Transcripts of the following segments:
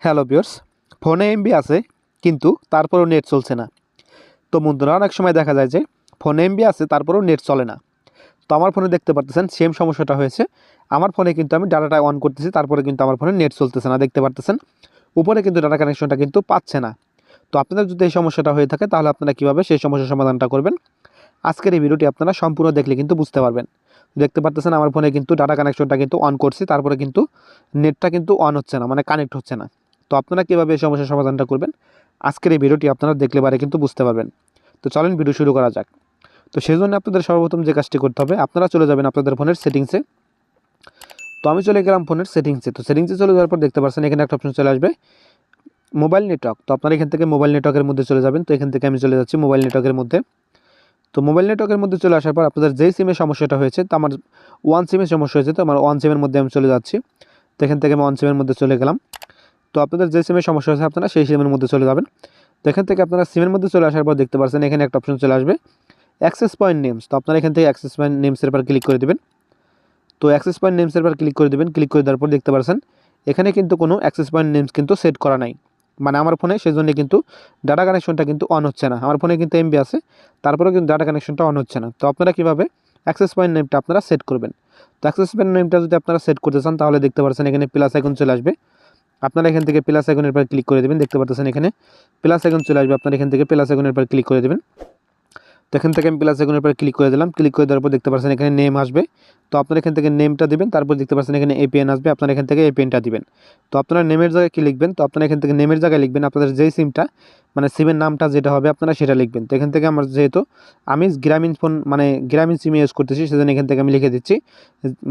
Hello viewers, ফোনে MB আছে কিন্তু তারপরেও নেট চলছে না। তো বন্ধুরা, অনেক সময় দেখা যায় যে ফোনে এমবি আছে তারপরেও নেট চলে না। তো আমার ফোনে দেখতে পারতেছেন সেম সমস্যাটা হয়েছে। আমার ফোনে কিন্তু আমি ডাটাটা অন করতেছি, তারপরে কিন্তু আমার ফোনে নেট চলতেছে না। দেখতে পারতেছেন উপরে কিন্তু ডাটা কানেকশনটা কিন্তু পাচ্ছে না। তো আপনাদের যদি এই সমস্যাটা হয়ে থাকে তাহলে আপনারা কীভাবে সেই সমস্যার সমাধানটা করবেন, আজকের এই ভিডিওটি আপনারা সম্পূর্ণ দেখলে কিন্তু বুঝতে পারবেন। দেখতে পারতেছেন আমার ফোনে কিন্তু ডাটা কানেকশনটা কিন্তু অন করছি, তারপরে কিন্তু নেটটা কিন্তু অন হচ্ছে না, মানে কানেক্ট হচ্ছে না। তো আপনারা কীভাবে এই সমস্যার সমাধানটা করবেন, আজকের এই ভিডিওটি আপনারা দেখলে পারে কিন্তু বুঝতে পারবেন। তো চলেন ভিডিও শুরু করা যাক। তো সেই জন্য আপনাদের সর্বপ্রথম যে কাজটি করতে হবে, আপনারা চলে যাবেন আপনাদের ফোনের সেটিংসে। তো আমি চলে গেলাম ফোনের সেটিংসে। তো সেটিংসে চলে যাওয়ার পর দেখতে পাচ্ছেন এখানে একটা অপশন চলে আসবে মোবাইল নেটওয়ার্ক। তো আপনারা এখান থেকে মোবাইল নেটওয়ার্কের মধ্যে চলে যাবেন। তো এখান থেকে আমি চলে যাচ্ছি মোবাইল নেটওয়ার্কের মধ্যে। তো মোবাইল নেটওয়ার্কের মধ্যে চলে আসার পর আপনাদের যেই সিমের সমস্যাটা হয়েছে, তো আমার ওয়ান সিমের সমস্যা হয়েছে, তো আমার ওয়ান সিমের মধ্যে আমি চলে যাচ্ছি। তো এখান থেকে আমি ওয়ান সিমের মধ্যে চলে গেলাম। তো আপনাদের যে সিমের সমস্যা হয়েছে আপনারা সেই সিমের মধ্যে চলে যাবেন। তো এখান থেকে আপনারা সিমের মধ্যে চলে আসার পর দেখতে পাচ্ছেন এখানে একটা অপশন চলে আসবে অ্যাক্সেস পয়েন্ট নেমস। তো আপনারা এখান থেকে অ্যাক্সেস পয়েন্ট নেমসের উপর ক্লিক করে দেবেন। তো অ্যাক্সেস পয়েন্ট নেমসের উপর ক্লিক করে দেবেন। ক্লিক করে দেওয়ার পর দেখতে পাচ্ছেন এখানে কিন্তু কোনো অ্যাক্সেস পয়েন্ট নেমস কিন্তু সেট করা নাই, মানে আমার ফোনে, সেই জন্য কিন্তু ডাটা কানেকশনটা কিন্তু অন হচ্ছে না। আমার ফোনে কিন্তু এমবি আছে, তারপরেও কিন্তু ডাটা কানেকশনটা অন হচ্ছে না। তো আপনারা কীভাবে অ্যাক্সেস পয়েন্ট নেমটা আপনারা সেট করবেন, তো অ্যাক্সেস পয়েন্ট নেমটা যদি আপনারা সেট করতে চান তাহলে দেখতে পাচ্ছেন এখানে প্লাস আইকন চলে আসবে। আপনারা এখান থেকে প্লাস আইকনের উপর ক্লিক করে দেবেন। দেখতে পাচ্ছেন এখানে প্লাস আইকন চলে আসবে, আপনারা এখান থেকে প্লাস আইকনের উপর ক্লিক করে দেবেন। তো এখান থেকে আমি প্লাস আইকনের উপর ক্লিক করে দিলাম। ক্লিক করে দেওয়ার পর দেখতে পাচ্ছেন এখানে নেম আসবে। তো আপনারা এখান থেকে নেমটা দিবেন, তারপর দেখতে পাচ্ছেন এখানে এপিএন আসবে, আপনারা এখান থেকে এপিএনটা দিবেন। তো আপনারা নেমের জায়গায় কী লিখবেন, তো আপনারা এখান থেকে নেমের জায়গায় লিখবেন আপনাদের যেই সিমটা, মানে সিমের নামটা যেটা হবে আপনারা সেটা লিখবেন। তো এখান থেকে আমার যেহেতু আমি গ্রামীণ ফোন, মানে গ্রামীণ সিম ইউজ করতেছি, সেজন্য এখান থেকে আমি লিখে দিচ্ছি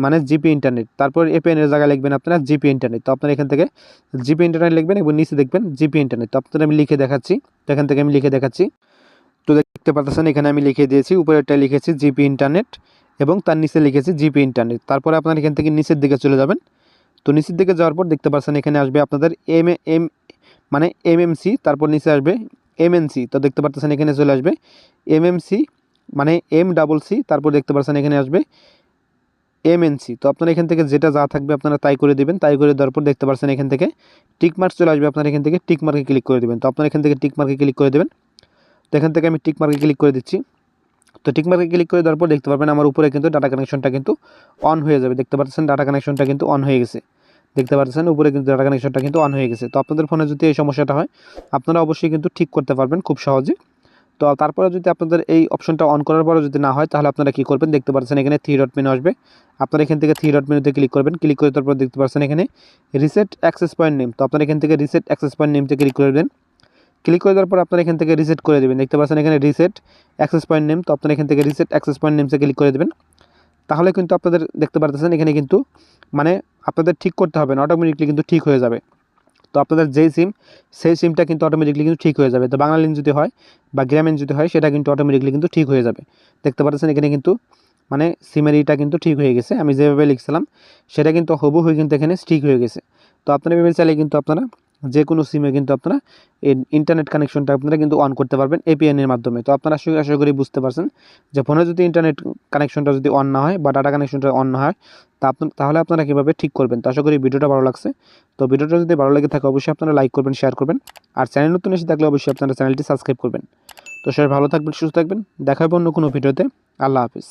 মানে জিপি ইন্টারনেট। তারপর এপিএনের জায়গায় লিখবেন আপনারা জিপি ইন্টারনেট। তো আপনারা এখান থেকে জিপি ইন্টারনেট লিখবেন এবং নিচে দেখবেন জিপি ইন্টারনেট। তো আপনারা আমি লিখে দেখাচ্ছি। তো এখান থেকে আমি লিখে দেখাচ্ছি। তো দেখতে পাচ্ছেন এখানে আমি লিখে দিয়েছি, উপরেরটা লিখেছি জিপি ইন্টারনেট এবং তার নিচে লিখেছি জিপি ইন্টারনেট। তারপরে আপনারা এখান থেকে নিচের দিকে চলে যাবেন। তো নিচের দিকে যাওয়ার পর দেখতে পাচ্ছেন এখানে আসবে আপনাদের মানে এমএমসি, তারপর নিচে আসবে এমএনসি। তো দেখতে পাচ্ছেন এখানে চলে আসবে এমএমসি মানে এমসি, তারপর দেখতে পাচ্ছেন এখানে আসবে এমএনসি। তো আপনারা এখান থেকে যেটা যা থাকবে আপনারা তাই করে দেবেন। তাই করে দেওয়ার পর দেখতে পাচ্ছেন এখান থেকে টিক মার্ক চলে আসবে, আপনারা এখান থেকে টিক মার্কে ক্লিক করে দেবেন। তো আপনারা এখান থেকে টিক মার্কে ক্লিক করে দেবেন। তো এখান থেকে আমি টিক মার্কে ক্লিক করে দিচ্ছি। তো টিক মার্কে ক্লিক করে দেওয়ার পর দেখতে পারবেন আমার উপরে কিন্তু ডাটা কানেকশনটা কিন্তু অন হয়ে যাবে। দেখতে পাচ্ছেন ডাটা কানেকশনটা কিন্তু অন হয়ে গেছে। দেখতে পাচ্ছেন উপরে কিন্তু ডাটা কানেকশনটা কিন্তু অন হয়ে গেছে। তো আপনাদের ফোনে যদি এই সমস্যাটা হয় আপনারা অবশ্যই কিন্তু ঠিক করতে পারবেন খুব সহজে। তো তারপরে যদি আপনাদের এই অপশনটা অন করার পরে যদি না হয় তাহলে আপনারা কী করবেন, দেখতে পাচ্ছেন এখানে থ্রি ডট মেনু আসবে, আপনারা এখান থেকে থ্রি ডট মেনুতে ক্লিক করবেন। ক্লিক করে তারপর দেখতে পাচ্ছেন এখানে রিসেট অ্যাক্সেস পয়েন্ট নেম। তো আপনারা এখান থেকে রিসেট অ্যাক্সেস পয়েন্ট নেমতে ক্লিক করে দেবেন। ক্লিক করে দেওয়ার পর আপনারা এখান থেকে রিসেট করে দেবেন। দেখতে পাচ্ছেন এখানে রিসেট অ্যাক্সেস পয়েন্ট নেম। তো আপনারা এখান থেকে রিসেট অ্যাক্সেস পয়েন্ট নেমসে ক্লিক করে দেবেন। তাহলে কিন্তু আপনাদের দেখতে পাচ্ছেন এখানে কিন্তু মানে আপনাদের ঠিক করতে হবে না, অটোমেটিকলি কিন্তু ঠিক হয়ে যাবে। তো আপনাদের যেই সিম সেই সিমটা কিন্তু অটোমেটিকলি কিন্তু ঠিক হয়ে যাবে। তো বাংলা লিঙ্ক যদি হয় বা গ্রামীণ যদি হয় সেটা কিন্তু অটোমেটিকলি কিন্তু ঠিক হয়ে যাবে। দেখতে পাচ্ছেন এখানে কিন্তু মানে সিমের ইটা কিন্তু ঠিক হয়ে গেছে, আমি যেভাবে লিখছিলাম সেটা কিন্তু হুবহু কিন্তু এখানে ঠিক হয়ে গেছে। তো আপনারা ভেবে চাইলে কিন্তু আপনারা যে কোনো সিমে কিন্তু আপনারা এই ইন্টারনেট কানেকশনটা আপনারা কিন্তু অন করতে পারবেন এপিএন এর মাধ্যমে। তো আপনারা আশা করি বুঝতে পারছেন যে ফোনে যদি ইন্টারনেট কানেকশনটা যদি অন না হয় বা ডাটা কানেকশনটা অন না হয় তাহলে আপনারা কীভাবে ঠিক করবেন। তো আশা করি ভিডিওটা ভালো লাগছে। তো ভিডিওটা যদি ভালো লেগে থাকে অবশ্যই আপনারা লাইক করবেন, শেয়ার করবেন, আর চ্যানেল নতুন এসে থাকলে অবশ্যই আপনারা চ্যানেলটি সাবস্ক্রাইব করবেন। তো সবাই ভালো থাকবেন, সুস্থ থাকবেন, দেখা হবে অন্য কোনো ভিডিওতে। আল্লাহ হাফিজ।